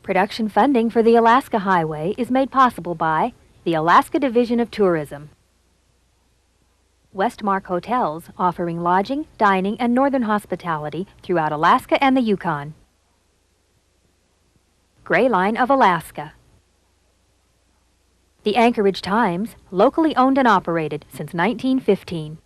Production funding for the Alaska Highway is made possible by the Alaska Division of Tourism, Westmark Hotels offering lodging, dining, and northern hospitality throughout Alaska and the Yukon, Gray Line of Alaska, the Anchorage Times, locally owned and operated since 1915.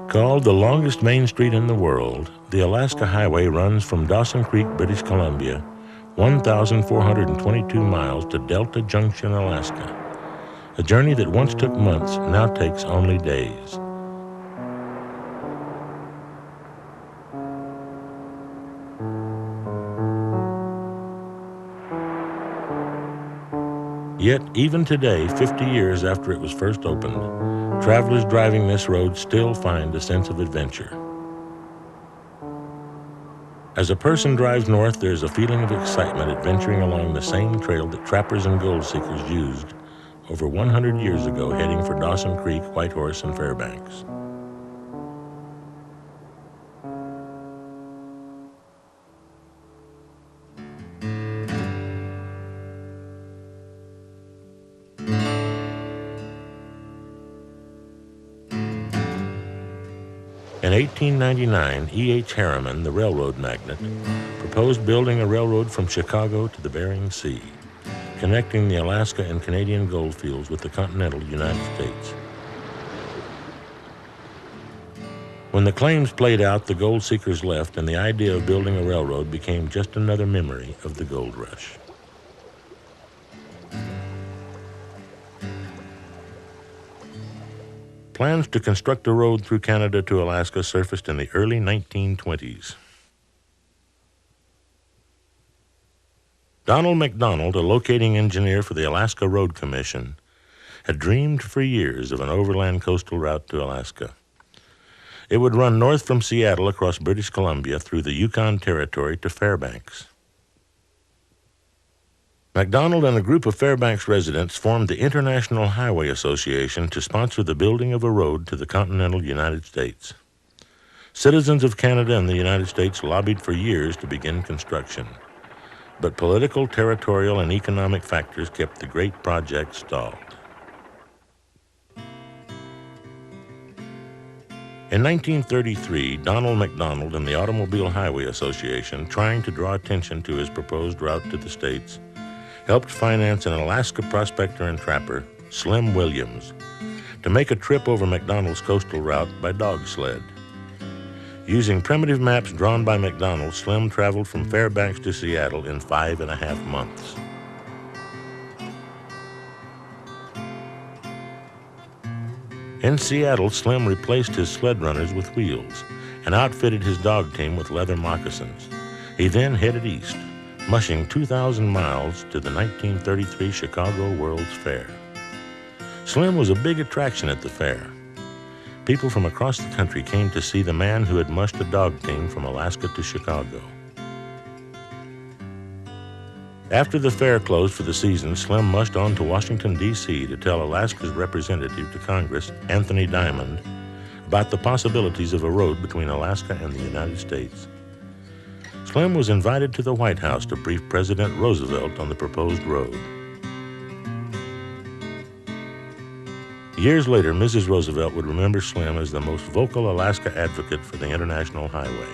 Called the longest main street in the world, the Alaska Highway runs from Dawson Creek, British Columbia, 1,422 miles to Delta Junction, Alaska. A journey that once took months now takes only days. Yet, even today, 50 years after it was first opened, travelers driving this road still find a sense of adventure. As a person drives north, there's a feeling of excitement adventuring along the same trail that trappers and gold seekers used over 100 years ago, heading for Dawson Creek, Whitehorse, and Fairbanks. In 1899, E.H. Harriman, the railroad magnate, proposed building a railroad from Chicago to the Bering Sea, connecting the Alaska and Canadian gold fields with the continental United States. When the claims played out, the gold seekers left, and the idea of building a railroad became just another memory of the gold rush. Plans to construct a road through Canada to Alaska surfaced in the early 1920s. Donald MacDonald, a locating engineer for the Alaska Road Commission, had dreamed for years of an overland coastal route to Alaska. It would run north from Seattle across British Columbia through the Yukon Territory to Fairbanks. MacDonald and a group of Fairbanks residents formed the International Highway Association to sponsor the building of a road to the continental United States. Citizens of Canada and the United States lobbied for years to begin construction, but political, territorial, and economic factors kept the great project stalled. In 1933, Donald MacDonald and the Automobile Highway Association, trying to draw attention to his proposed route to the States, helped finance an Alaska prospector and trapper, Slim Williams, to make a trip over MacDonald's coastal route by dog sled. Using primitive maps drawn by MacDonald, Slim traveled from Fairbanks to Seattle in 5.5 months. In Seattle, Slim replaced his sled runners with wheels and outfitted his dog team with leather moccasins. He then headed east, mushing 2,000 miles to the 1933 Chicago World's Fair. Slim was a big attraction at the fair. People from across the country came to see the man who had mushed a dog team from Alaska to Chicago. After the fair closed for the season, Slim mushed on to Washington, D.C. to tell Alaska's representative to Congress, Anthony Diamond, about the possibilities of a road between Alaska and the United States. Slim was invited to the White House to brief President Roosevelt on the proposed road. Years later, Mrs. Roosevelt would remember Slim as the most vocal Alaska advocate for the International Highway.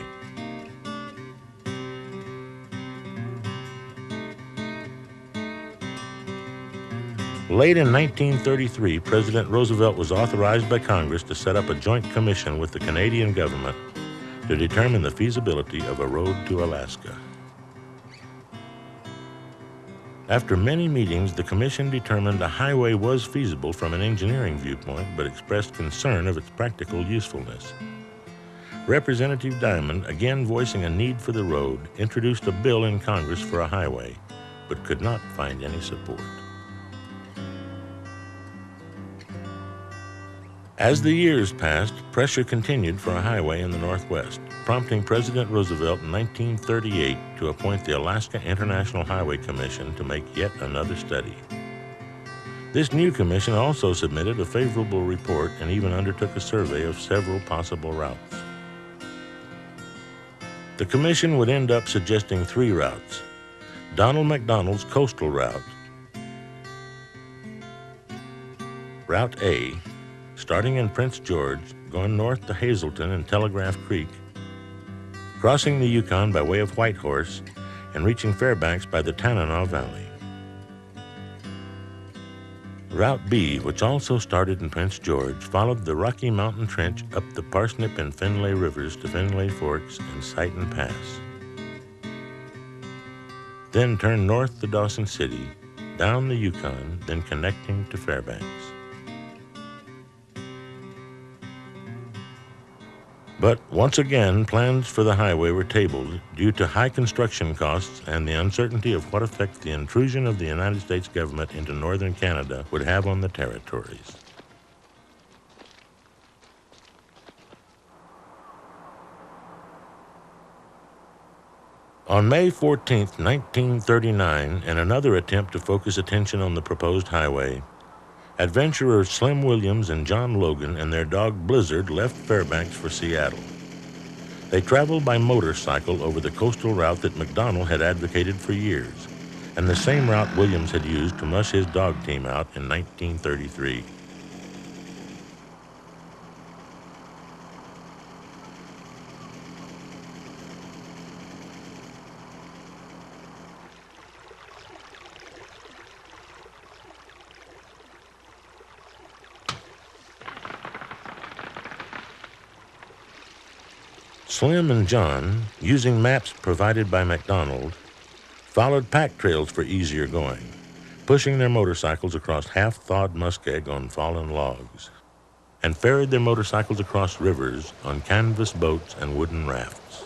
Late in 1933, President Roosevelt was authorized by Congress to set up a joint commission with the Canadian government to determine the feasibility of a road to Alaska. After many meetings, the commission determined a highway was feasible from an engineering viewpoint, but expressed concern of its practical usefulness. Representative Diamond, again voicing a need for the road, introduced a bill in Congress for a highway, but could not find any support. As the years passed, pressure continued for a highway in the Northwest, prompting President Roosevelt in 1938 to appoint the Alaska International Highway Commission to make yet another study. This new commission also submitted a favorable report and even undertook a survey of several possible routes. The commission would end up suggesting 3 routes: Donald MacDonald's coastal route, Route A, starting in Prince George, going north to Hazleton and Telegraph Creek, crossing the Yukon by way of Whitehorse, and reaching Fairbanks by the Tanana Valley. Route B, which also started in Prince George, followed the Rocky Mountain Trench up the Parsnip and Finlay Rivers to Finlay Forks and Sighton Pass. Then turned north to Dawson City, down the Yukon, then connecting to Fairbanks. But once again, plans for the highway were tabled due to high construction costs and the uncertainty of what effect the intrusion of the United States government into northern Canada would have on the territories. On May 14, 1939, in another attempt to focus attention on the proposed highway, adventurers Slim Williams and John Logan and their dog Blizzard left Fairbanks for Seattle. They traveled by motorcycle over the coastal route that MacDonald had advocated for years, and the same route Williams had used to mush his dog team out in 1933. Slim and John, using maps provided by MacDonald, followed pack trails for easier going, pushing their motorcycles across half-thawed muskeg on fallen logs, and ferried their motorcycles across rivers on canvas boats and wooden rafts.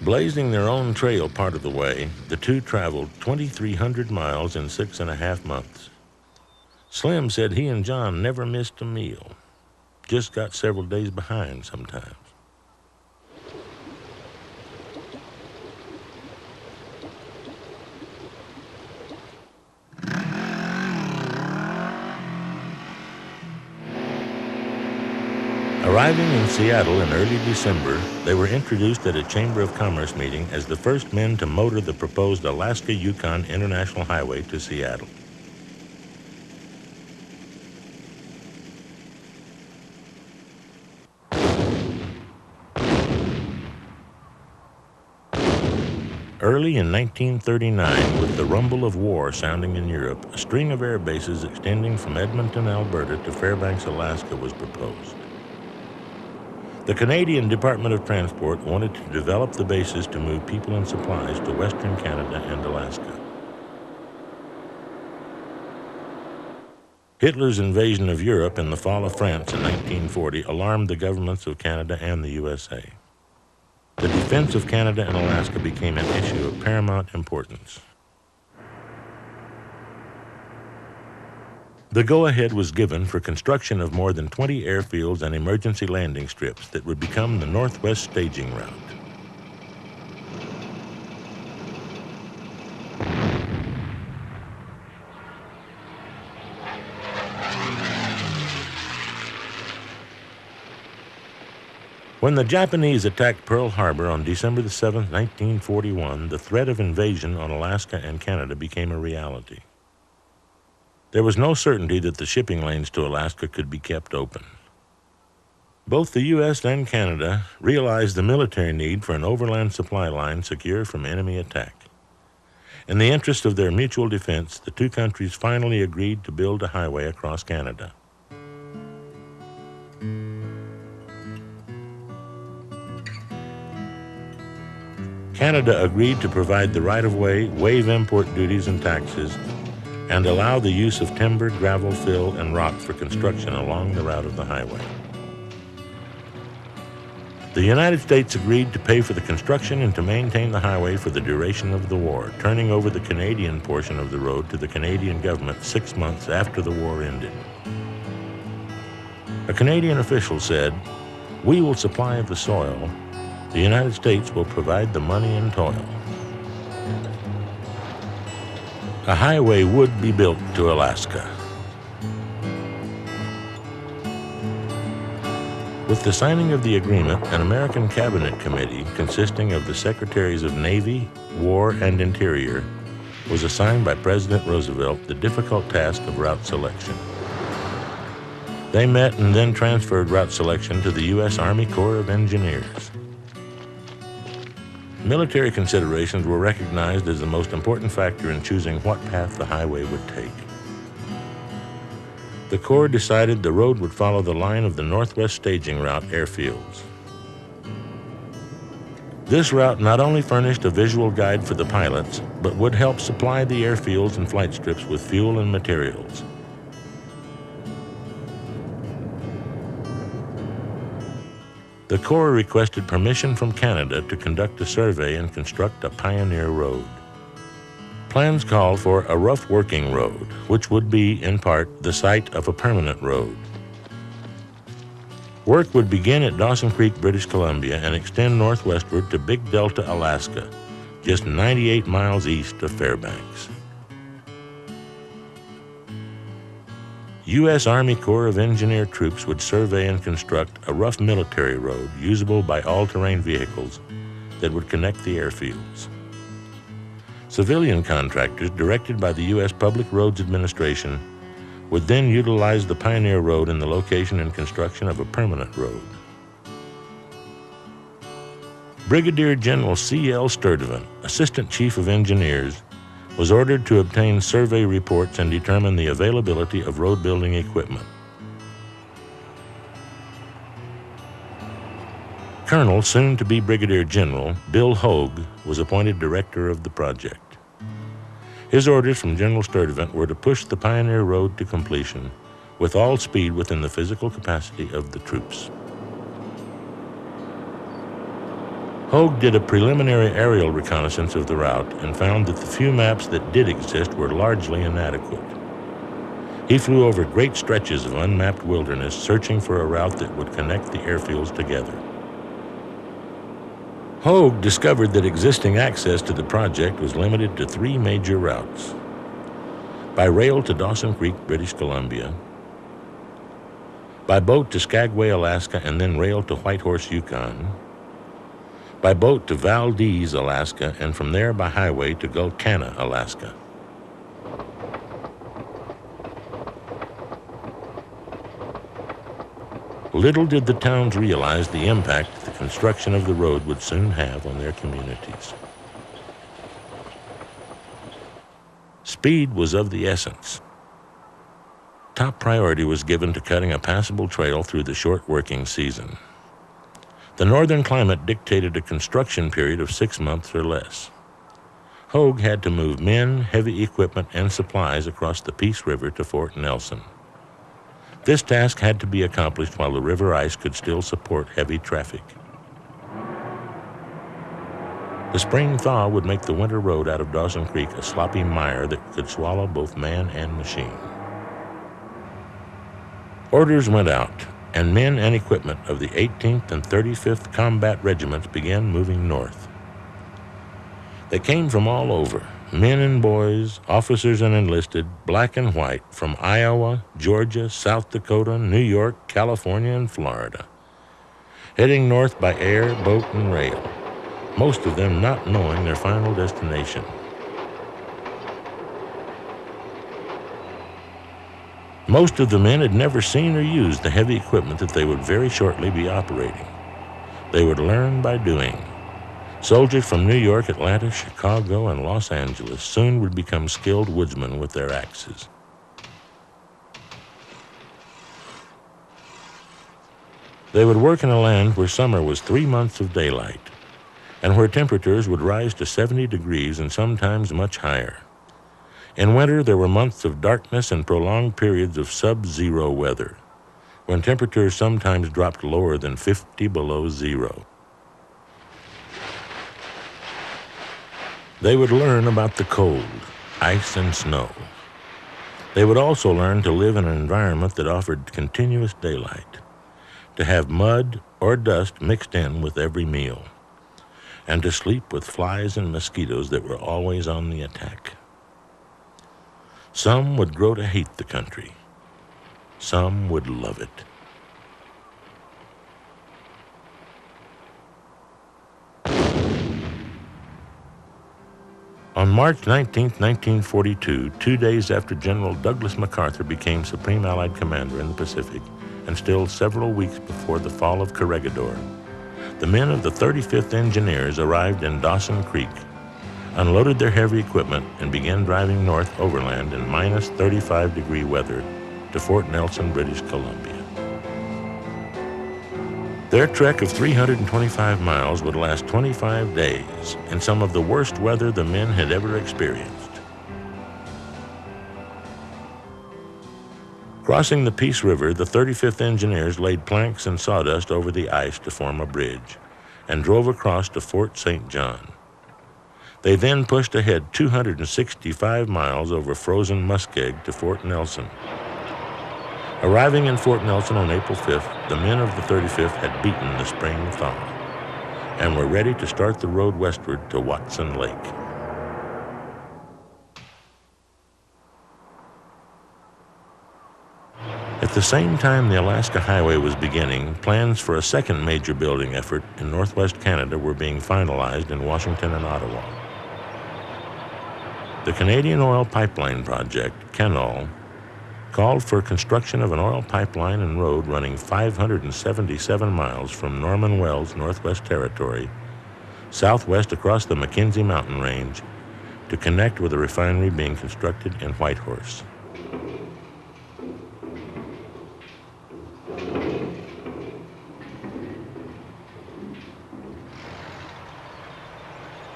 Blazing their own trail part of the way, the two traveled 2,300 miles in 6.5 months. Slim said he and John never missed a meal, just got several days behind sometimes. Arriving in Seattle in early December, they were introduced at a Chamber of Commerce meeting as the first men to motor the proposed Alaska-Yukon International Highway to Seattle. Early in 1939, with the rumble of war sounding in Europe, a string of air bases extending from Edmonton, Alberta to Fairbanks, Alaska was proposed. The Canadian Department of Transport wanted to develop the bases to move people and supplies to Western Canada and Alaska. Hitler's invasion of Europe and the fall of France in 1940 alarmed the governments of Canada and the USA. The defense of Canada and Alaska became an issue of paramount importance. The go-ahead was given for construction of more than 20 airfields and emergency landing strips that would become the Northwest staging route. When the Japanese attacked Pearl Harbor on December 7, 1941, the threat of invasion on Alaska and Canada became a reality. There was no certainty that the shipping lanes to Alaska could be kept open. Both the U.S. and Canada realized the military need for an overland supply line secure from enemy attack. In the interest of their mutual defense, the two countries finally agreed to build a highway across Canada. Canada agreed to provide the right-of-way, waive import duties and taxes, and allow the use of timber, gravel, fill, and rock for construction along the route of the highway. The United States agreed to pay for the construction and to maintain the highway for the duration of the war, turning over the Canadian portion of the road to the Canadian government 6 months after the war ended. A Canadian official said, "We will supply the soil. The United States will provide the money and toil." A highway would be built to Alaska. With the signing of the agreement, an American cabinet committee consisting of the Secretaries of Navy, War, and Interior was assigned by President Roosevelt the difficult task of route selection. They met and then transferred route selection to the U.S. Army Corps of Engineers. Military considerations were recognized as the most important factor in choosing what path the highway would take. The Corps decided the road would follow the line of the Northwest Staging Route airfields. This route not only furnished a visual guide for the pilots, but would help supply the airfields and flight strips with fuel and materials. The Corps requested permission from Canada to conduct a survey and construct a pioneer road. Plans called for a rough working road, which would be, in part, the site of a permanent road. Work would begin at Dawson Creek, British Columbia, and extend northwestward to Big Delta, Alaska, just 98 miles east of Fairbanks. U.S. Army Corps of Engineer troops would survey and construct a rough military road usable by all-terrain vehicles that would connect the airfields. Civilian contractors, directed by the U.S. Public Roads Administration, would then utilize the pioneer road in the location and construction of a permanent road. Brigadier General C.L. Sturdivant, Assistant Chief of Engineers, was ordered to obtain survey reports and determine the availability of road-building equipment. Colonel, soon to be Brigadier General, Bill Hogue, was appointed director of the project. His orders from General Sturdivant were to push the pioneer road to completion with all speed within the physical capacity of the troops. Hogue did a preliminary aerial reconnaissance of the route and found that the few maps that did exist were largely inadequate. He flew over great stretches of unmapped wilderness, searching for a route that would connect the airfields together. Hogue discovered that existing access to the project was limited to 3 major routes: by rail to Dawson Creek, British Columbia, by boat to Skagway, Alaska, and then rail to Whitehorse, Yukon, by boat to Valdez, Alaska, and from there by highway to Gulkana, Alaska. Little did the towns realize the impact the construction of the road would soon have on their communities. Speed was of the essence. Top priority was given to cutting a passable trail through the short working season. The northern climate dictated a construction period of 6 months or less. Hogue had to move men, heavy equipment, and supplies across the Peace River to Fort Nelson. This task had to be accomplished while the river ice could still support heavy traffic. The spring thaw would make the winter road out of Dawson Creek a sloppy mire that could swallow both man and machine. Orders went out, and men and equipment of the 18th and 35th Combat Regiments began moving north. They came from all over, men and boys, officers and enlisted, black and white, from Iowa, Georgia, South Dakota, New York, California, and Florida, heading north by air, boat, and rail, most of them not knowing their final destination. Most of the men had never seen or used the heavy equipment that they would very shortly be operating. They would learn by doing. Soldiers from New York, Atlanta, Chicago, and Los Angeles soon would become skilled woodsmen with their axes. They would work in a land where summer was 3 months of daylight, and where temperatures would rise to 70 degrees and sometimes much higher. In winter, there were months of darkness and prolonged periods of sub-zero weather. when temperatures sometimes dropped lower than 50 below zero. They would learn about the cold, ice and snow. They would also learn to live in an environment that offered continuous daylight, to have mud or dust mixed in with every meal, and to sleep with flies and mosquitoes that were always on the attack. Some would grow to hate the country. Some would love it. On March 19, 1942, 2 days after General Douglas MacArthur became Supreme Allied Commander in the Pacific, and still several weeks before the fall of Corregidor, the men of the 35th Engineers arrived in Dawson Creek, unloaded their heavy equipment, and began driving north overland in minus 35-degree weather to Fort Nelson, British Columbia. Their trek of 325 miles would last 25 days in some of the worst weather the men had ever experienced. Crossing the Peace River, the 35th Engineers laid planks and sawdust over the ice to form a bridge and drove across to Fort St. John. They then pushed ahead 265 miles over frozen muskeg to Fort Nelson. Arriving in Fort Nelson on April 5th, the men of the 35th had beaten the spring thaw and were ready to start the road westward to Watson Lake. At the same time the Alaska Highway was beginning, plans for a second major building effort in northwest Canada were being finalized in Washington and Ottawa. The Canadian Oil Pipeline Project, CANOL, called for construction of an oil pipeline and road running 577 miles from Norman Wells, Northwest Territory, southwest across the Mackenzie Mountain Range, to connect with a refinery being constructed in Whitehorse.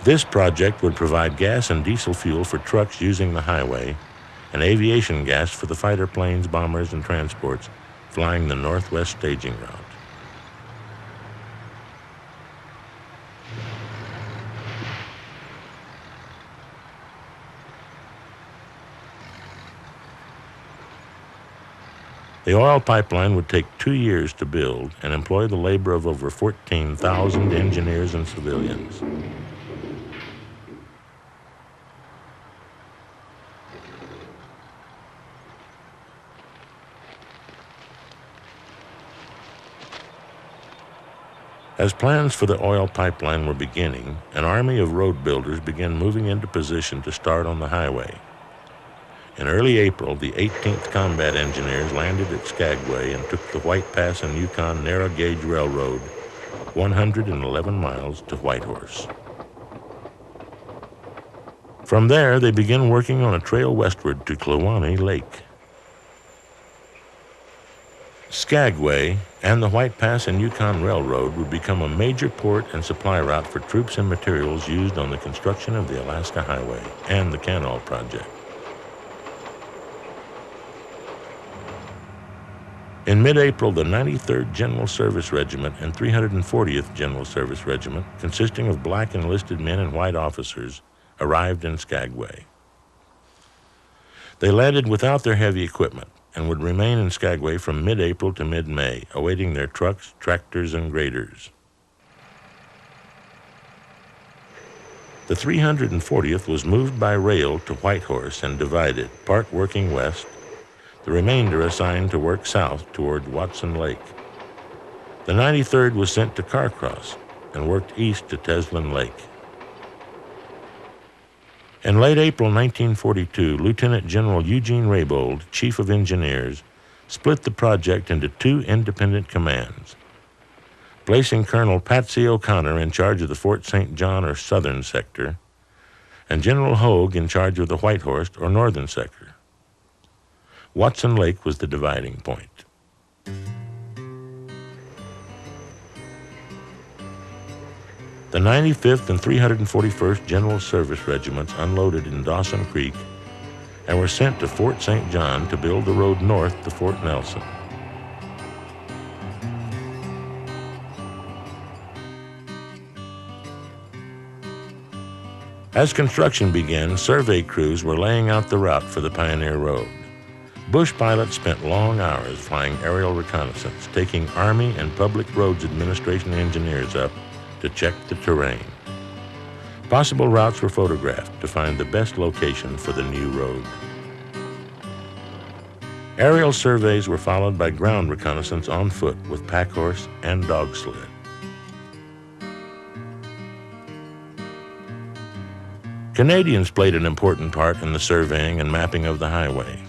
This project would provide gas and diesel fuel for trucks using the highway and aviation gas for the fighter planes, bombers, and transports flying the Northwest staging route. The oil pipeline would take 2 years to build and employ the labor of over 14,000 engineers and civilians. As plans for the oil pipeline were beginning, an army of road builders began moving into position to start on the highway. In early April, the 18th Combat Engineers landed at Skagway and took the White Pass and Yukon Narrow Gauge Railroad 111 miles to Whitehorse. From there, they began working on a trail westward to Kluane Lake. Skagway and the White Pass and Yukon Railroad would become a major port and supply route for troops and materials used on the construction of the Alaska Highway and the CANOL project. In mid-April, the 93rd General Service Regiment and 340th General Service Regiment, consisting of black enlisted men and white officers, arrived in Skagway. They landed without their heavy equipment and would remain in Skagway from mid-April to mid-May, awaiting their trucks, tractors, and graders. The 340th was moved by rail to Whitehorse and divided, part working west, the remainder assigned to work south toward Watson Lake. The 93rd was sent to Carcross and worked east to Teslin Lake. In late April 1942, Lieutenant General Eugene Raybould, Chief of Engineers, split the project into two independent commands, placing Colonel Patsy O'Connor in charge of the Fort St. John or southern sector, and General Hogue in charge of the Whitehorse or northern sector. Watson Lake was the dividing point. The 95th and 341st General Service Regiments unloaded in Dawson Creek and were sent to Fort St. John to build the road north to Fort Nelson. As construction began, survey crews were laying out the route for the Pioneer Road. Bush pilots spent long hours flying aerial reconnaissance, taking Army and Public Roads Administration engineers up to check the terrain. Possible routes were photographed to find the best location for the new road. Aerial surveys were followed by ground reconnaissance on foot with pack horse and dog sled. Canadians played an important part in the surveying and mapping of the highway.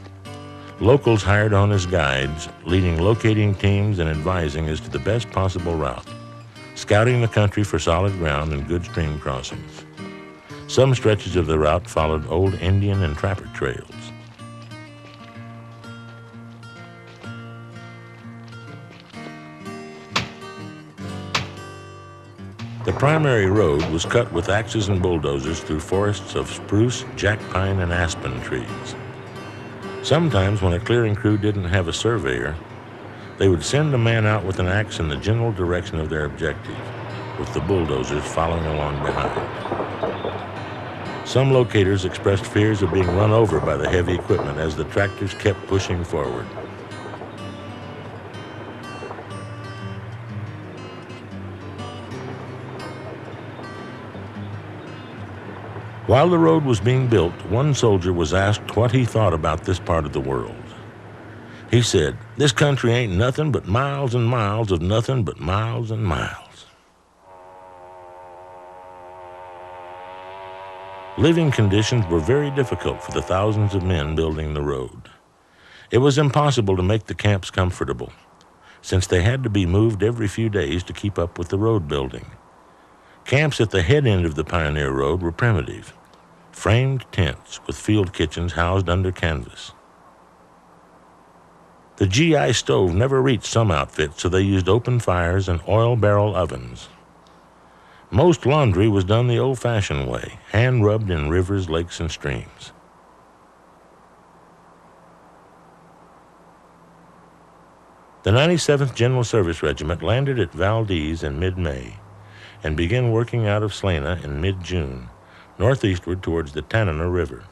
Locals hired on as guides, leading locating teams and advising as to the best possible route, scouting the country for solid ground and good stream crossings. Some stretches of the route followed old Indian and trapper trails. The primary road was cut with axes and bulldozers through forests of spruce, jack pine, and aspen trees. Sometimes, when a clearing crew didn't have a surveyor, they would send a man out with an axe in the general direction of their objective, with the bulldozers following along behind. Some locators expressed fears of being run over by the heavy equipment as the tractors kept pushing forward. While the road was being built, one soldier was asked what he thought about this part of the world. He said, "This country ain't nothing but miles and miles of nothing but miles and miles." Living conditions were very difficult for the thousands of men building the road. It was impossible to make the camps comfortable, since they had to be moved every few days to keep up with the road building. Camps at the head end of the Pioneer Road were primitive, framed tents with field kitchens housed under canvas. The GI stove never reached some outfits, so they used open fires and oil barrel ovens. Most laundry was done the old-fashioned way, hand-rubbed in rivers, lakes, and streams. The 97th General Service Regiment landed at Valdez in mid-May and began working out of Salina in mid-June, northeastward towards the Tanana River.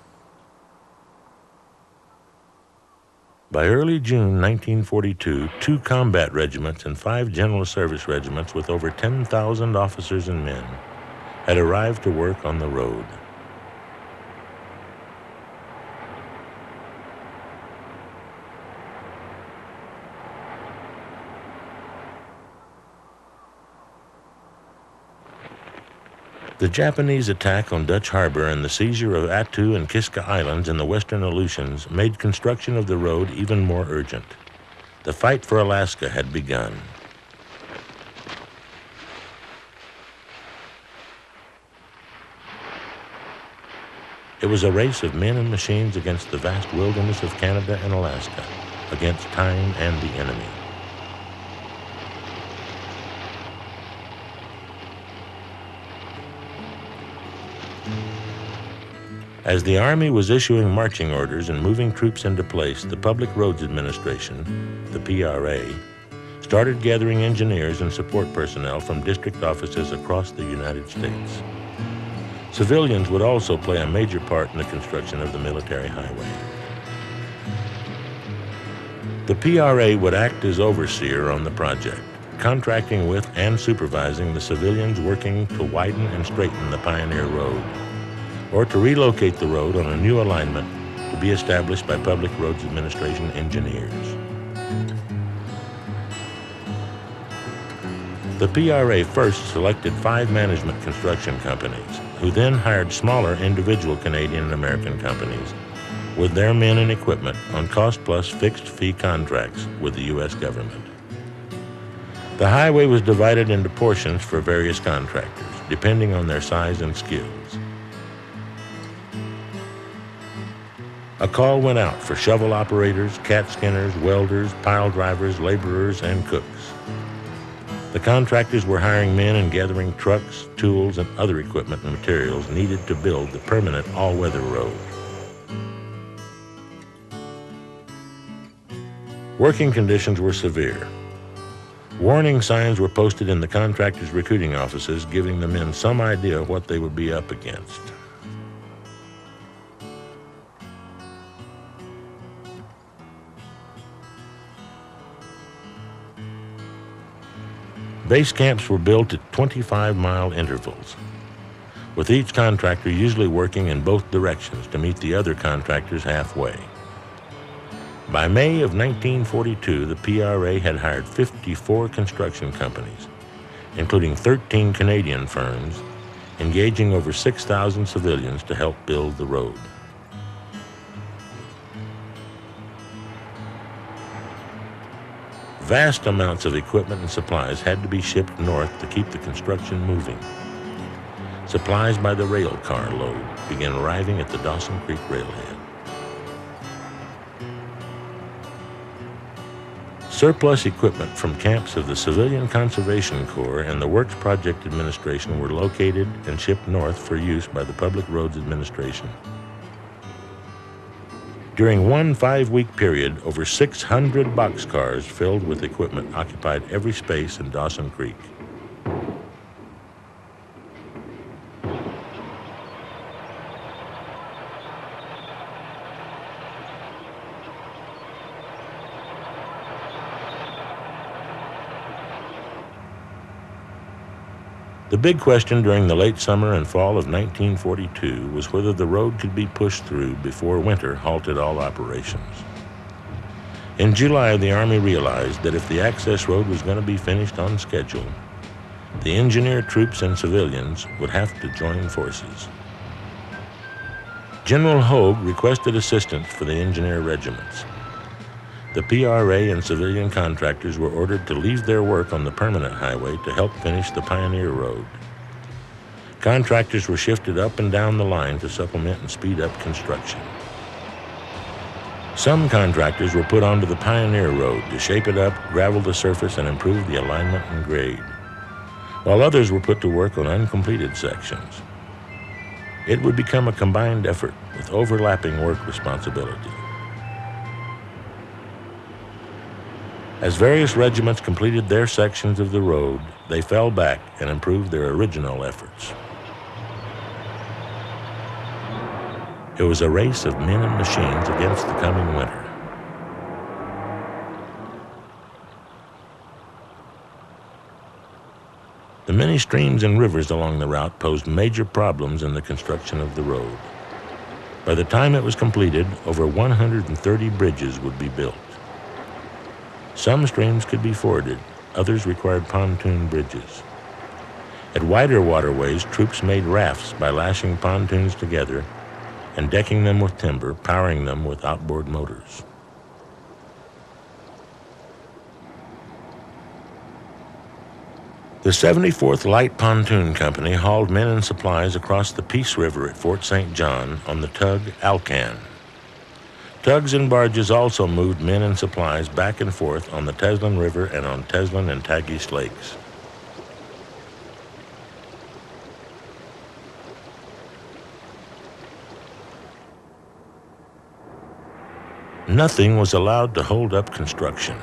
By early June 1942, 2 combat regiments and 5 General Service regiments with over 10,000 officers and men had arrived to work on the road. The Japanese attack on Dutch Harbor and the seizure of Attu and Kiska Islands in the western Aleutians made construction of the road even more urgent. The fight for Alaska had begun. It was a race of men and machines against the vast wilderness of Canada and Alaska, against time and the enemy. As the Army was issuing marching orders and moving troops into place, the Public Roads Administration, the PRA, started gathering engineers and support personnel from district offices across the United States. Civilians would also play a major part in the construction of the military highway. The PRA would act as overseer on the project, contracting with and supervising the civilians working to widen and straighten the Pioneer Road, or to relocate the road on a new alignment to be established by Public Roads Administration engineers. The PRA first selected 5 management construction companies, who then hired smaller individual Canadian and American companies with their men and equipment on cost-plus fixed-fee contracts with the U.S. government. The highway was divided into portions for various contractors, depending on their size and skills. A call went out for shovel operators, cat skinners, welders, pile drivers, laborers, and cooks. The contractors were hiring men and gathering trucks, tools, and other equipment and materials needed to build the permanent all-weather road. Working conditions were severe. Warning signs were posted in the contractors' recruiting offices, giving the men some idea of what they would be up against. Base camps were built at 25-mile intervals, with each contractor usually working in both directions to meet the other contractors halfway. By May of 1942, the PRA had hired 54 construction companies, including 13 Canadian firms, engaging over 6,000 civilians to help build the road. Vast amounts of equipment and supplies had to be shipped north to keep the construction moving. Supplies by the rail car load began arriving at the Dawson Creek railhead. Surplus equipment from camps of the Civilian Conservation Corps and the Works Project Administration were located and shipped north for use by the Public Roads Administration. During one 5-week period, over 600 boxcars filled with equipment occupied every space in Dawson Creek. The big question during the late summer and fall of 1942 was whether the road could be pushed through before winter halted all operations. In July, the Army realized that if the access road was going to be finished on schedule, the engineer troops and civilians would have to join forces. General Hogue requested assistance for the engineer regiments. The PRA and civilian contractors were ordered to leave their work on the permanent highway to help finish the Pioneer Road. Contractors were shifted up and down the line to supplement and speed up construction. Some contractors were put onto the Pioneer Road to shape it up, gravel the surface, and improve the alignment and grade, while others were put to work on uncompleted sections. It would become a combined effort with overlapping work responsibility. As various regiments completed their sections of the road, they fell back and improved their original efforts. It was a race of men and machines against the coming winter. The many streams and rivers along the route posed major problems in the construction of the road. By the time it was completed, over 130 bridges would be built. Some streams could be forded, others required pontoon bridges. At wider waterways, troops made rafts by lashing pontoons together and decking them with timber, powering them with outboard motors. The 74th Light Pontoon Company hauled men and supplies across the Peace River at Fort St. John on the tug Alcan. Tugs and barges also moved men and supplies back and forth on the Teslin River and on Teslin and Tagish Lakes. Nothing was allowed to hold up construction.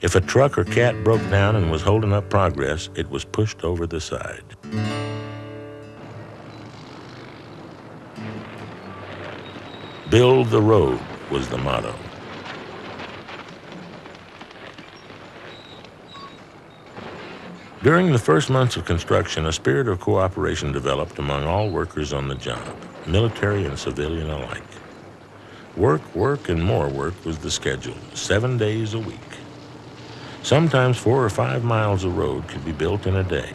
If a truck or cat broke down and was holding up progress, it was pushed over the side. Build the road was the motto. During the first months of construction, a spirit of cooperation developed among all workers on the job, military and civilian alike. Work, work, and more work was the schedule, 7 days a week. Sometimes 4 or 5 miles of road could be built in a day,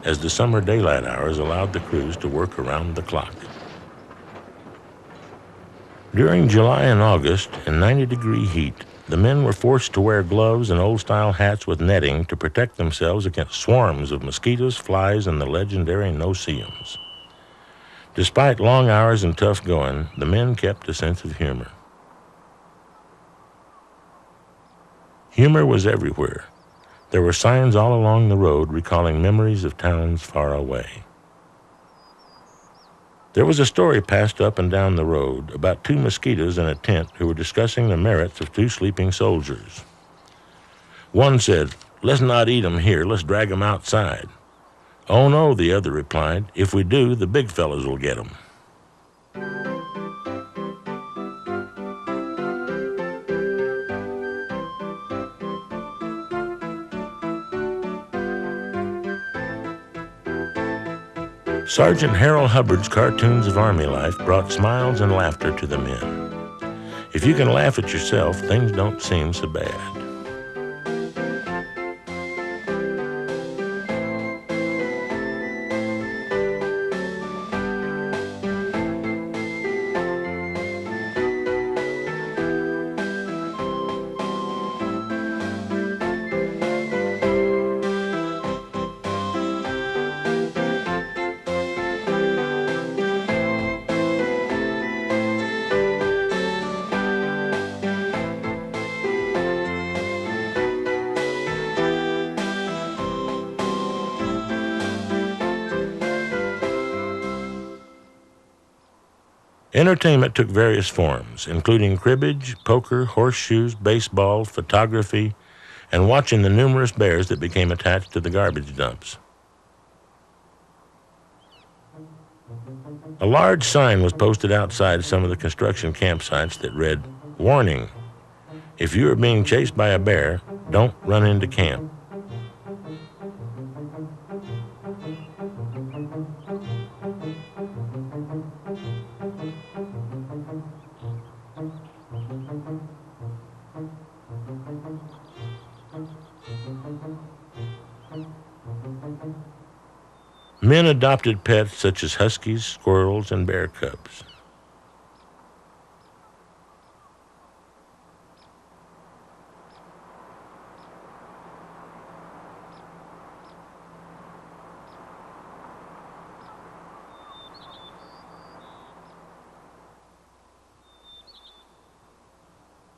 as the summer daylight hours allowed the crews to work around the clock. During July and August, in 90-degree heat, the men were forced to wear gloves and old-style hats with netting to protect themselves against swarms of mosquitoes, flies, and the legendary no-see-ums. Despite long hours and tough going, the men kept a sense of humor. Humor was everywhere. There were signs all along the road recalling memories of towns far away. There was a story passed up and down the road about 2 mosquitoes in a tent who were discussing the merits of 2 sleeping soldiers. One said, "Let's not eat 'em here, let's drag 'em outside." "Oh no," the other replied, "if we do, the big fellas will get 'em." Sergeant Harold Hubbard's cartoons of Army life brought smiles and laughter to the men. If you can laugh at yourself, things don't seem so bad. Entertainment took various forms, including cribbage, poker, horseshoes, baseball, photography, and watching the numerous bears that became attached to the garbage dumps. A large sign was posted outside some of the construction campsites that read, "Warning, if you are being chased by a bear, don't run into camp." Men adopted pets such as huskies, squirrels, and bear cubs.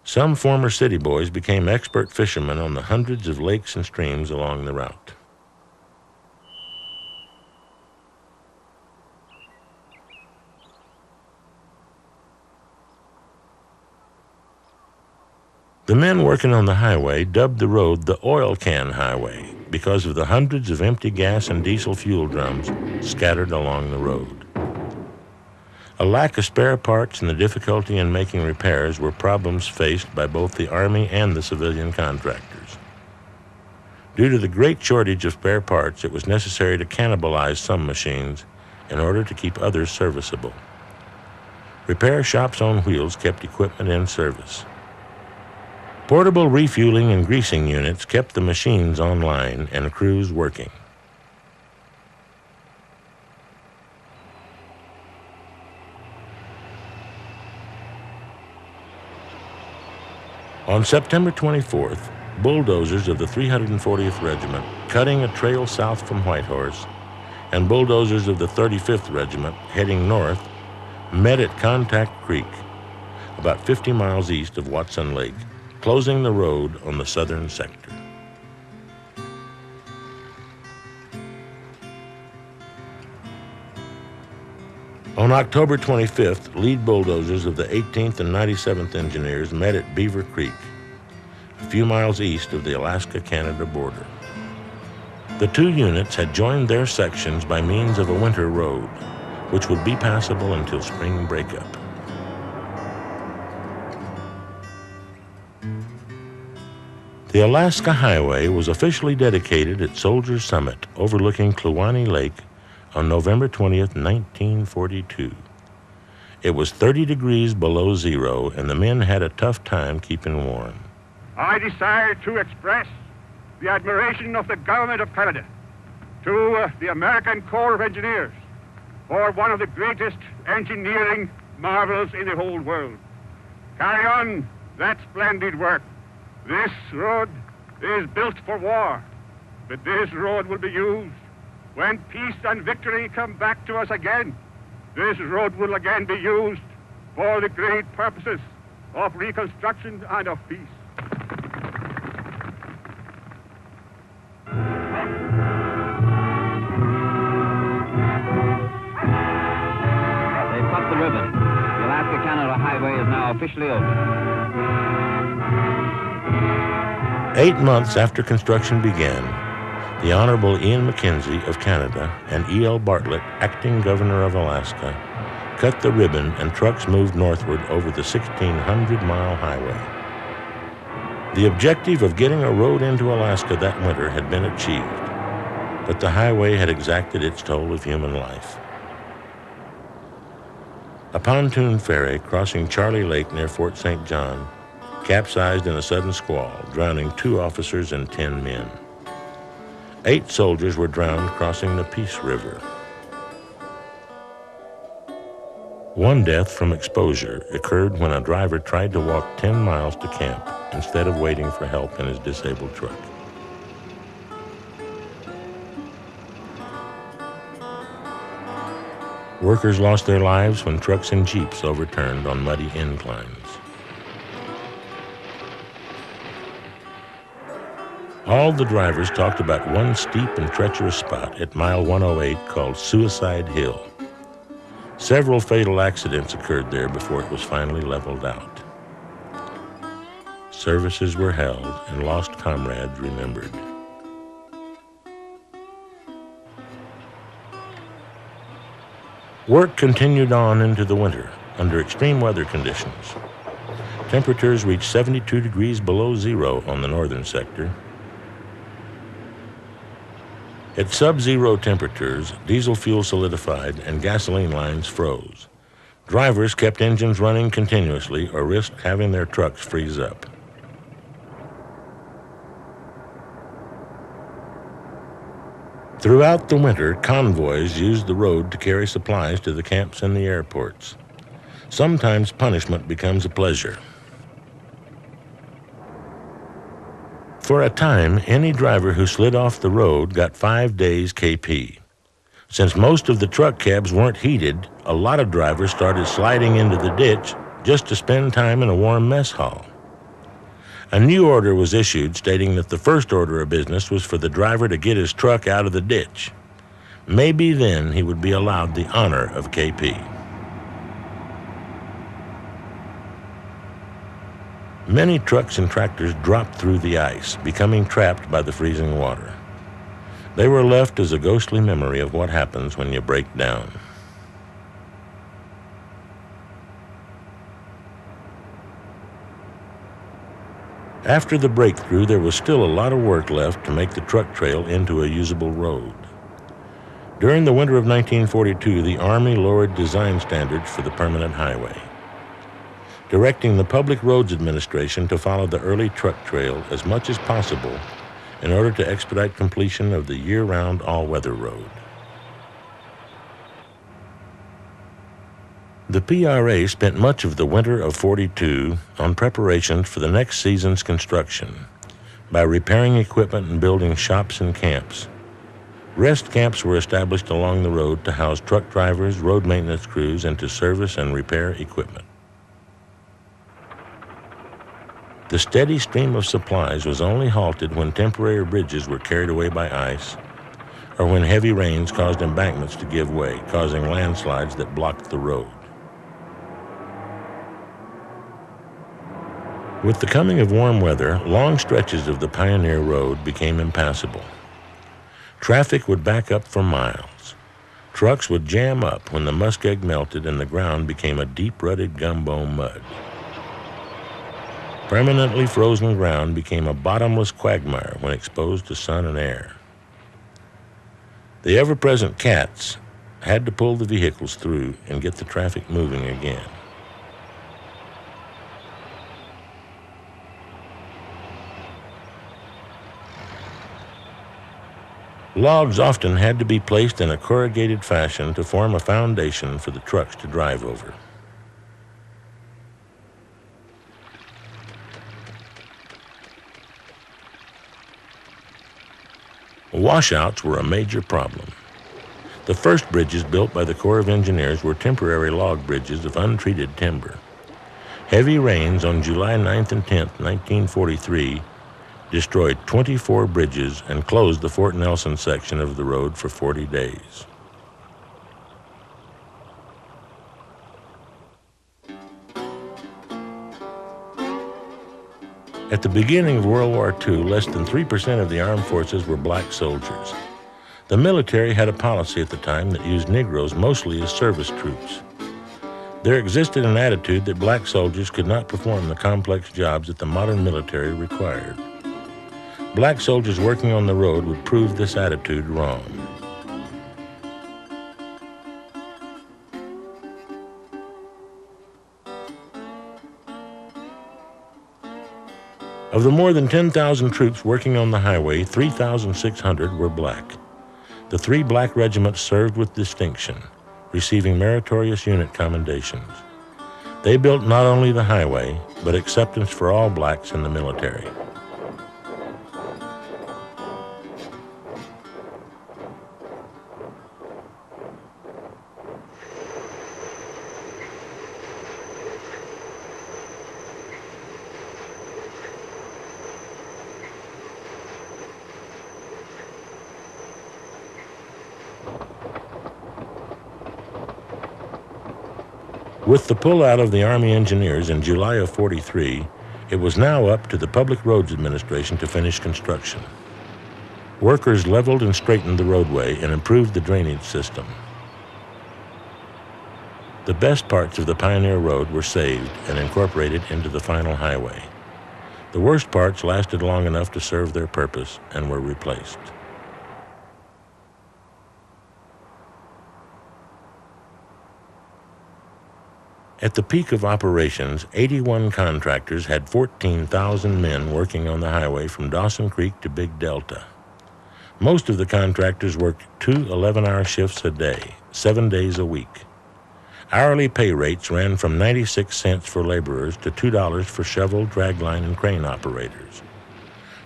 Some former city boys became expert fishermen on the hundreds of lakes and streams along the route. The men working on the highway dubbed the road the Oil Can Highway because of the hundreds of empty gas and diesel fuel drums scattered along the road. A lack of spare parts and the difficulty in making repairs were problems faced by both the Army and the civilian contractors. Due to the great shortage of spare parts, it was necessary to cannibalize some machines in order to keep others serviceable. Repair shops on wheels kept equipment in service. Portable refueling and greasing units kept the machines online and crews working. On September 24th, bulldozers of the 340th Regiment, cutting a trail south from Whitehorse, and bulldozers of the 35th Regiment, heading north, met at Contact Creek, about 50 miles east of Watson Lake, closing the road on the southern sector. On October 25th, lead bulldozers of the 18th and 97th Engineers met at Beaver Creek, a few miles east of the Alaska-Canada border. The two units had joined their sections by means of a winter road, which would be passable until spring breakup. The Alaska Highway was officially dedicated at Soldiers Summit, overlooking Kluane Lake, on November 20th, 1942. It was 30 degrees below zero, and the men had a tough time keeping warm. I desire to express the admiration of the Government of Canada to the American Corps of Engineers for one of the greatest engineering marvels in the whole world. Carry on that splendid work. This road is built for war, but this road will be used when peace and victory come back to us again. This road will again be used for the great purposes of reconstruction and of peace. They've cut the ribbon. The Alaska-Canada Highway is now officially open. 8 months after construction began, the Honorable Ian McKenzie of Canada and E.L. Bartlett, acting governor of Alaska, cut the ribbon and trucks moved northward over the 1,600-mile highway. The objective of getting a road into Alaska that winter had been achieved, but the highway had exacted its toll of human life. A pontoon ferry crossing Charlie Lake near Fort St. John capsized in a sudden squall, drowning 2 officers and 10 men. 8 soldiers were drowned crossing the Peace River. One death from exposure occurred when a driver tried to walk 10 miles to camp instead of waiting for help in his disabled truck. Workers lost their lives when trucks and jeeps overturned on muddy inclines. All the drivers talked about one steep and treacherous spot at mile 108 called Suicide Hill. Several fatal accidents occurred there before it was finally leveled out. Services were held and lost comrades remembered. Work continued on into the winter under extreme weather conditions. Temperatures reached 72 degrees below zero on the northern sector. At sub-zero temperatures, diesel fuel solidified and gasoline lines froze. Drivers kept engines running continuously or risked having their trucks freeze up. Throughout the winter, convoys used the road to carry supplies to the camps and the airports. Sometimes punishment becomes a pleasure. For a time, any driver who slid off the road got 5 days KP. Since most of the truck cabs weren't heated, a lot of drivers started sliding into the ditch just to spend time in a warm mess hall. A new order was issued stating that the first order of business was for the driver to get his truck out of the ditch. Maybe then he would be allowed the honor of KP. Many trucks and tractors dropped through the ice, becoming trapped by the freezing water. They were left as a ghostly memory of what happens when you break down. After the breakthrough, there was still a lot of work left to make the truck trail into a usable road. During the winter of 1942, the Army lowered design standards for the permanent highway, directing the Public Roads Administration to follow the early truck trail as much as possible in order to expedite completion of the year-round all-weather road. The PRA spent much of the winter of '42 on preparations for the next season's construction by repairing equipment and building shops and camps. Rest camps were established along the road to house truck drivers, road maintenance crews, and to service and repair equipment. The steady stream of supplies was only halted when temporary bridges were carried away by ice or when heavy rains caused embankments to give way, causing landslides that blocked the road. With the coming of warm weather, long stretches of the Pioneer Road became impassable. Traffic would back up for miles. Trucks would jam up when the muskeg melted and the ground became a deep-rutted gumbo mud. Permanently frozen ground became a bottomless quagmire when exposed to sun and air. The ever-present cats had to pull the vehicles through and get the traffic moving again. Logs often had to be placed in a corrugated fashion to form a foundation for the trucks to drive over. Washouts were a major problem. The first bridges built by the Corps of Engineers were temporary log bridges of untreated timber. Heavy rains on July 9th and 10th, 1943, destroyed 24 bridges and closed the Fort Nelson section of the road for 40 days. At the beginning of World War II, less than 3% of the armed forces were black soldiers. The military had a policy at the time that used Negroes mostly as service troops. There existed an attitude that black soldiers could not perform the complex jobs that the modern military required. Black soldiers working on the road would prove this attitude wrong. Of the more than 10,000 troops working on the highway, 3,600 were black. The 3 black regiments served with distinction, receiving meritorious unit commendations. They built not only the highway, but acceptance for all blacks in the military. With the pullout of the Army engineers in July of '43, it was now up to the Public Roads Administration to finish construction. Workers leveled and straightened the roadway and improved the drainage system. The best parts of the Pioneer Road were saved and incorporated into the final highway. The worst parts lasted long enough to serve their purpose and were replaced. At the peak of operations, 81 contractors had 14,000 men working on the highway from Dawson Creek to Big Delta. Most of the contractors worked 2 11-hour shifts a day, 7 days a week. Hourly pay rates ran from 96 cents for laborers to $2 for shovel, dragline, and crane operators.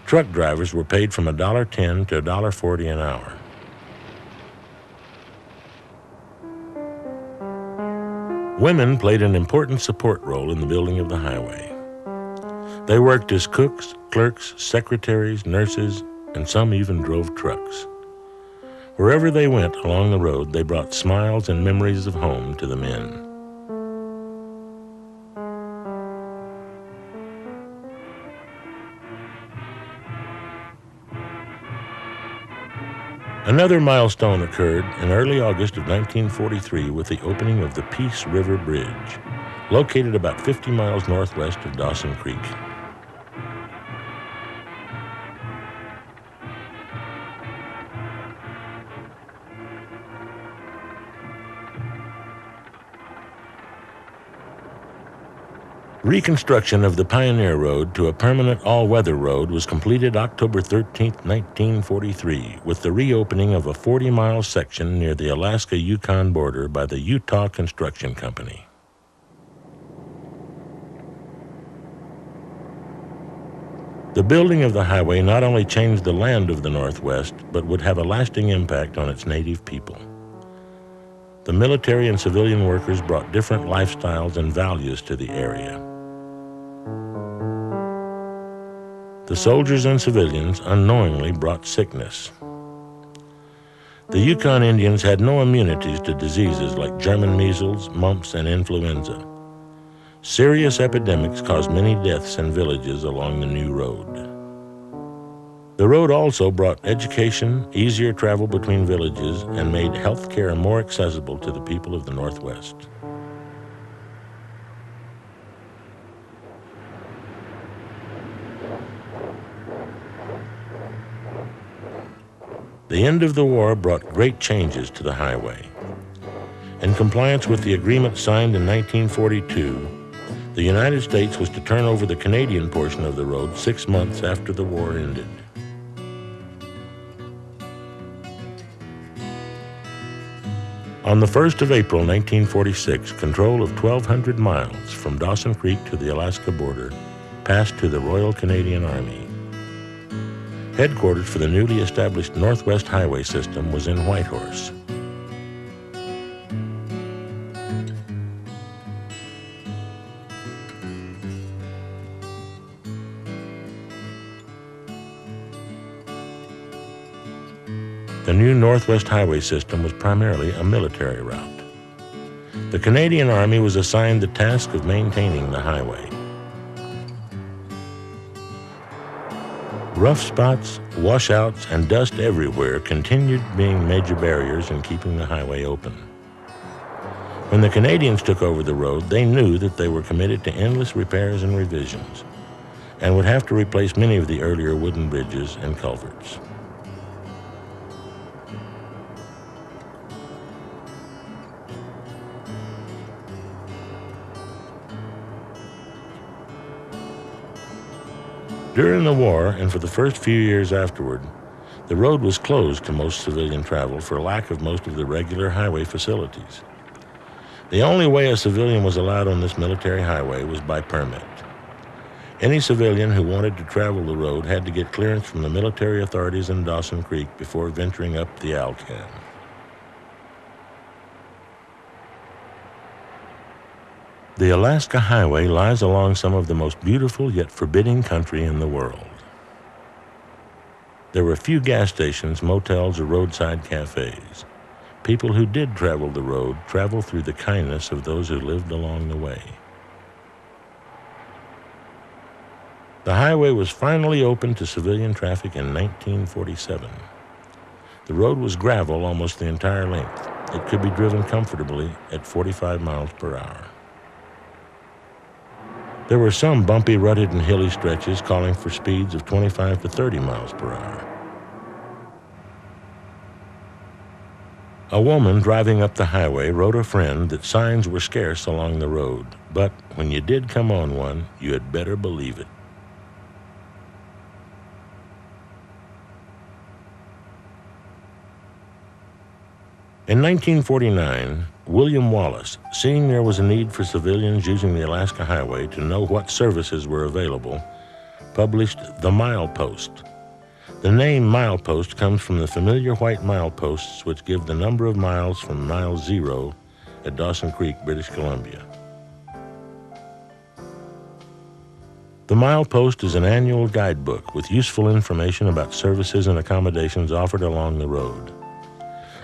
Truck drivers were paid from $1.10 to $1.40 an hour. Women played an important support role in the building of the highway. They worked as cooks, clerks, secretaries, nurses, and some even drove trucks. Wherever they went along the road, they brought smiles and memories of home to the men. Another milestone occurred in early August of 1943 with the opening of the Peace River Bridge, located about 50 miles northwest of Dawson Creek. Reconstruction of the Pioneer Road to a permanent all-weather road was completed October 13, 1943, with the reopening of a 40-mile section near the Alaska-Yukon border by the Utah Construction Company. The building of the highway not only changed the land of the Northwest, but would have a lasting impact on its native people. The military and civilian workers brought different lifestyles and values to the area. The soldiers and civilians unknowingly brought sickness. The Yukon Indians had no immunities to diseases like German measles, mumps, and influenza. Serious epidemics caused many deaths in villages along the new road. The road also brought education, easier travel between villages, and made health care more accessible to the people of the Northwest. The end of the war brought great changes to the highway. In compliance with the agreement signed in 1942, the United States was to turn over the Canadian portion of the road 6 months after the war ended. On the 1st of April 1946, control of 1,200 miles from Dawson Creek to the Alaska border passed to the Royal Canadian Army. Headquarters for the newly established Northwest Highway System was in Whitehorse. The new Northwest Highway System was primarily a military route. The Canadian Army was assigned the task of maintaining the highway. Rough spots, washouts, and dust everywhere continued being major barriers in keeping the highway open. When the Canadians took over the road, they knew that they were committed to endless repairs and revisions, and would have to replace many of the earlier wooden bridges and culverts. During the war and for the first few years afterward, the road was closed to most civilian travel for lack of most of the regular highway facilities. The only way a civilian was allowed on this military highway was by permit. Any civilian who wanted to travel the road had to get clearance from the military authorities in Dawson Creek before venturing up the Alcan. The Alaska Highway lies along some of the most beautiful yet forbidding country in the world. There were few gas stations, motels, or roadside cafes. People who did travel the road traveled through the kindness of those who lived along the way. The highway was finally opened to civilian traffic in 1947. The road was gravel almost the entire length. It could be driven comfortably at 45 miles per hour. There were some bumpy, rutted, and hilly stretches calling for speeds of 25 to 30 miles per hour. A woman driving up the highway wrote a friend that signs were scarce along the road, but when you did come on one, you had better believe it. In 1949, William Wallace, seeing there was a need for civilians using the Alaska Highway to know what services were available, published the Milepost. The name Milepost comes from the familiar white mileposts which give the number of miles from mile 0 at Dawson Creek, British Columbia. The Milepost is an annual guidebook with useful information about services and accommodations offered along the road.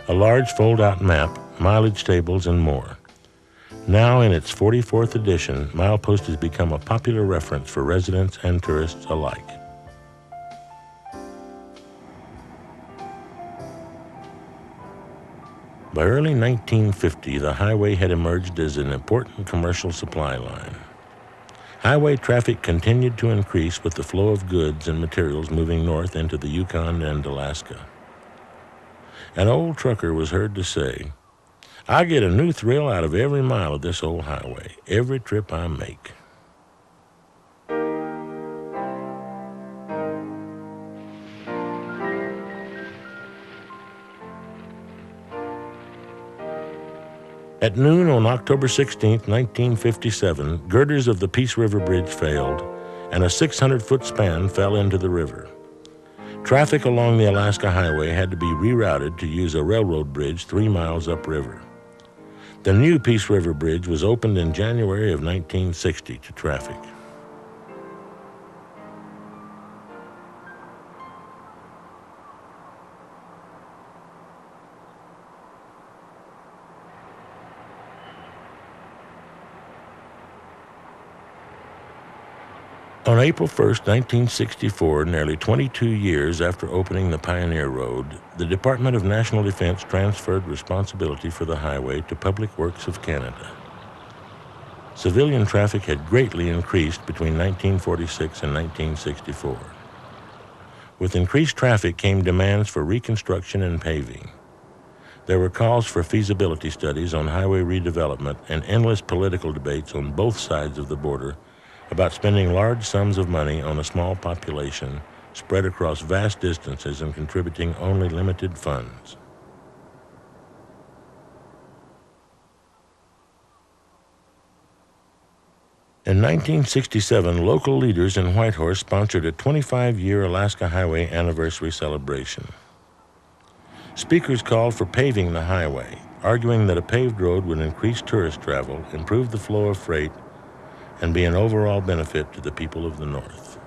A large fold-out map, mileage tables, and more. Now in its 44th edition, Milepost has become a popular reference for residents and tourists alike. By early 1950, the highway had emerged as an important commercial supply line. Highway traffic continued to increase with the flow of goods and materials moving north into the Yukon and Alaska. An old trucker was heard to say, "I get a new thrill out of every mile of this old highway, every trip I make." At noon on October 16, 1957, girders of the Peace River Bridge failed, and a 600-foot span fell into the river. Traffic along the Alaska Highway had to be rerouted to use a railroad bridge 3 miles upriver. The new Peace River Bridge was opened in January of 1960 to traffic. On April 1, 1964, nearly 22 years after opening the Pioneer Road, the Department of National Defense transferred responsibility for the highway to Public Works of Canada. Civilian traffic had greatly increased between 1946 and 1964. With increased traffic came demands for reconstruction and paving. There were calls for feasibility studies on highway redevelopment and endless political debates on both sides of the border about spending large sums of money on a small population spread across vast distances and contributing only limited funds. In 1967, local leaders in Whitehorse sponsored a 25-year Alaska Highway anniversary celebration. Speakers called for paving the highway, arguing that a paved road would increase tourist travel, improve the flow of freight, and be an overall benefit to the people of the North.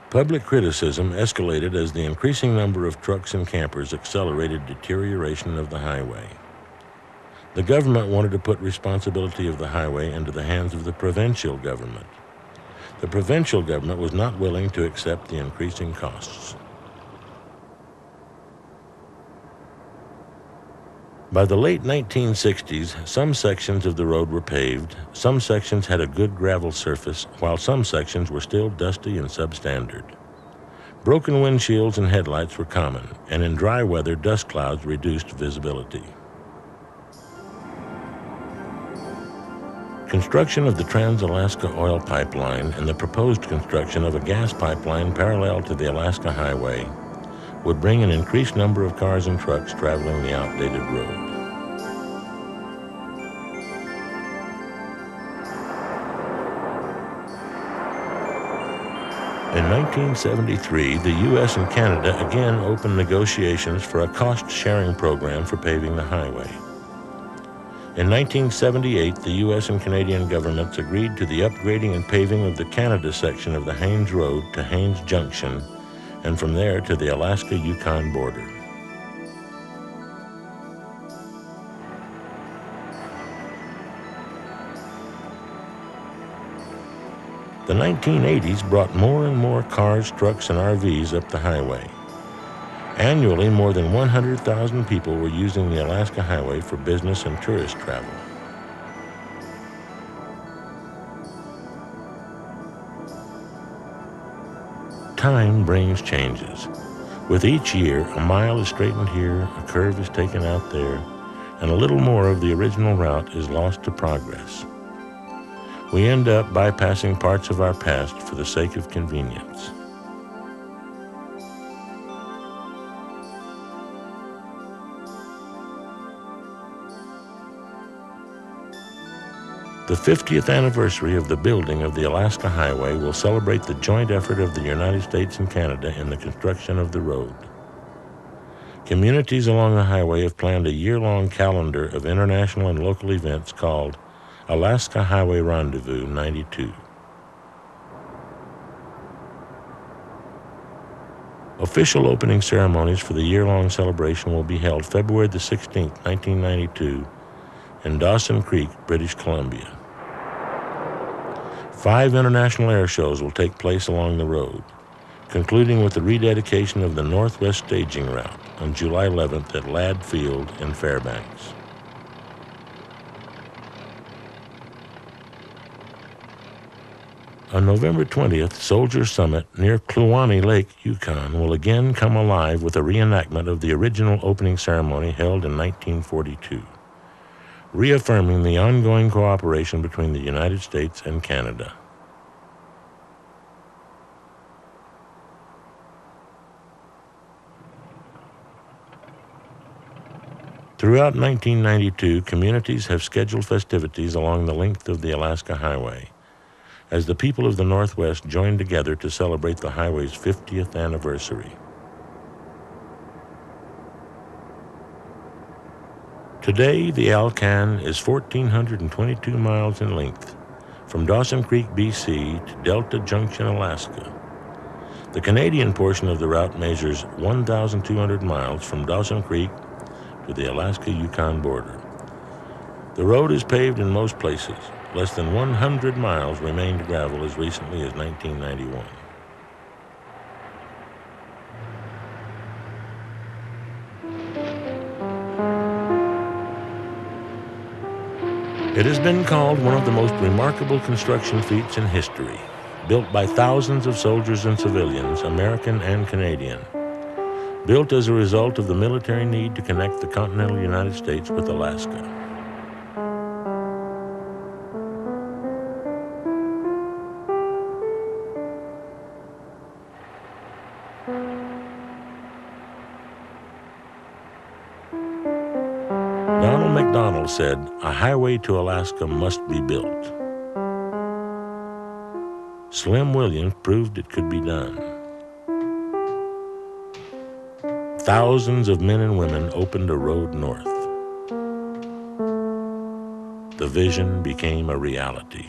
Public criticism escalated as the increasing number of trucks and campers accelerated deterioration of the highway. The government wanted to put responsibility of the highway into the hands of the provincial government. The provincial government was not willing to accept the increasing costs. By the late 1960s, some sections of the road were paved, some sections had a good gravel surface, while some sections were still dusty and substandard. Broken windshields and headlights were common, and in dry weather, dust clouds reduced visibility. Construction of the Trans-Alaska Oil Pipeline and the proposed construction of a gas pipeline parallel to the Alaska Highway would bring an increased number of cars and trucks traveling the outdated road. In 1973, the U.S. and Canada again opened negotiations for a cost-sharing program for paving the highway. In 1978, the U.S. and Canadian governments agreed to the upgrading and paving of the Canada section of the Haines Road to Haines Junction, and from there to the Alaska-Yukon border. The 1980s brought more and more cars, trucks, and RVs up the highway. Annually, more than 100,000 people were using the Alaska Highway for business and tourist travel. Time brings changes. With each year, a mile is straightened here, a curve is taken out there, and a little more of the original route is lost to progress. We end up bypassing parts of our past for the sake of convenience. The 50th anniversary of the building of the Alaska Highway will celebrate the joint effort of the United States and Canada in the construction of the road. Communities along the highway have planned a year-long calendar of international and local events called Alaska Highway Rendezvous 92. Official opening ceremonies for the year-long celebration will be held February the 16th, 1992, in Dawson Creek, British Columbia. 5 international air shows will take place along the road, concluding with the rededication of the Northwest Staging Route on July 11th at Ladd Field in Fairbanks. On November 20th, Soldier Summit near Kluane Lake, Yukon, will again come alive with a reenactment of the original opening ceremony held in 1942. Reaffirming the ongoing cooperation between the United States and Canada. Throughout 1992, communities have scheduled festivities along the length of the Alaska Highway, as the people of the Northwest join together to celebrate the highway's 50th anniversary. Today, the Alcan is 1,422 miles in length, from Dawson Creek, BC to Delta Junction, Alaska. The Canadian portion of the route measures 1,200 miles from Dawson Creek to the Alaska-Yukon border. The road is paved in most places. Less than 100 miles remained gravel as recently as 1991. It has been called one of the most remarkable construction feats in history, built by thousands of soldiers and civilians, American and Canadian. Built as a result of the military need to connect the continental United States with Alaska. Donald MacDonald said, "A highway to Alaska must be built." Slim Williams proved it could be done. Thousands of men and women opened a road north. The vision became a reality.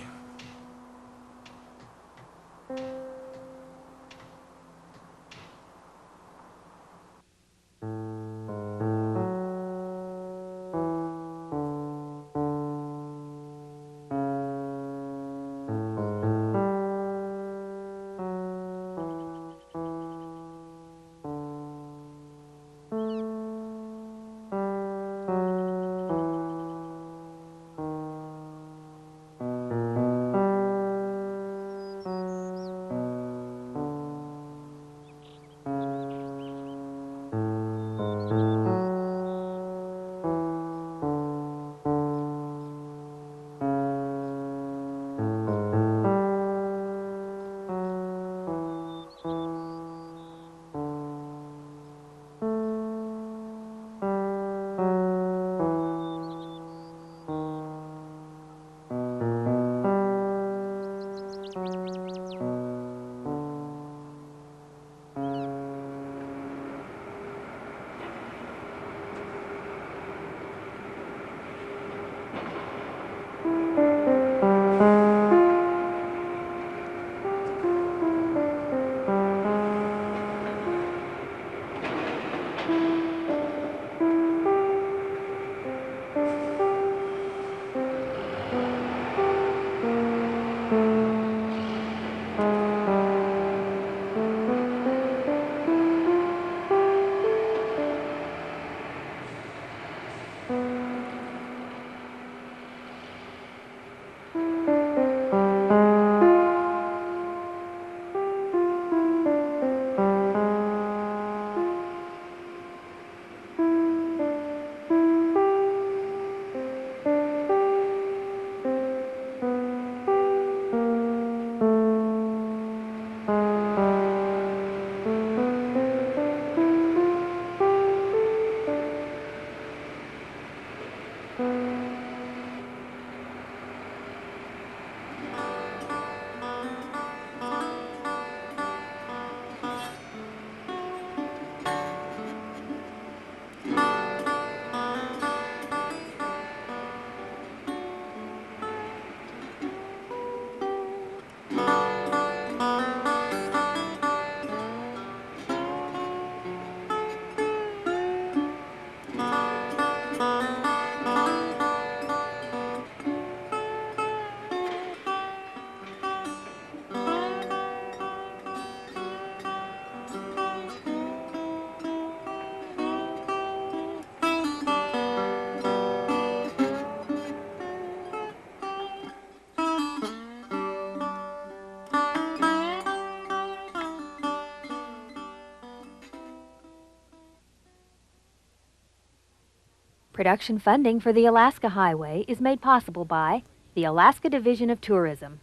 Production funding for the Alaska Highway is made possible by the Alaska Division of Tourism,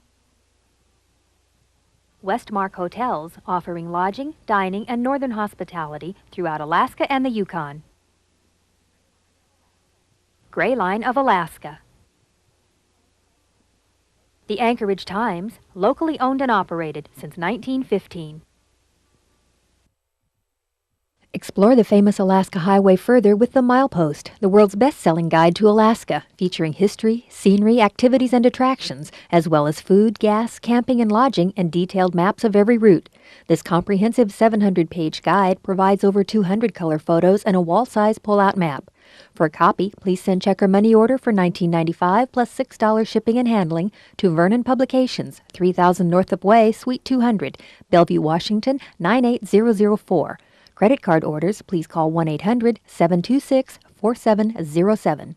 Westmark Hotels, offering lodging, dining, and northern hospitality throughout Alaska and the Yukon, Gray Line of Alaska, the Anchorage Times, locally owned and operated since 1915. Explore the famous Alaska Highway further with The Milepost, the world's best-selling guide to Alaska, featuring history, scenery, activities, and attractions, as well as food, gas, camping, and lodging, and detailed maps of every route. This comprehensive 700-page guide provides over 200 color photos and a wall-size pull-out map. For a copy, please send check or money order for $19.95 plus $6 shipping and handling to Vernon Publications, 3000 Northup Way, Suite 200, Bellevue, Washington, 98004. Credit card orders, please call 1-800-726-4707.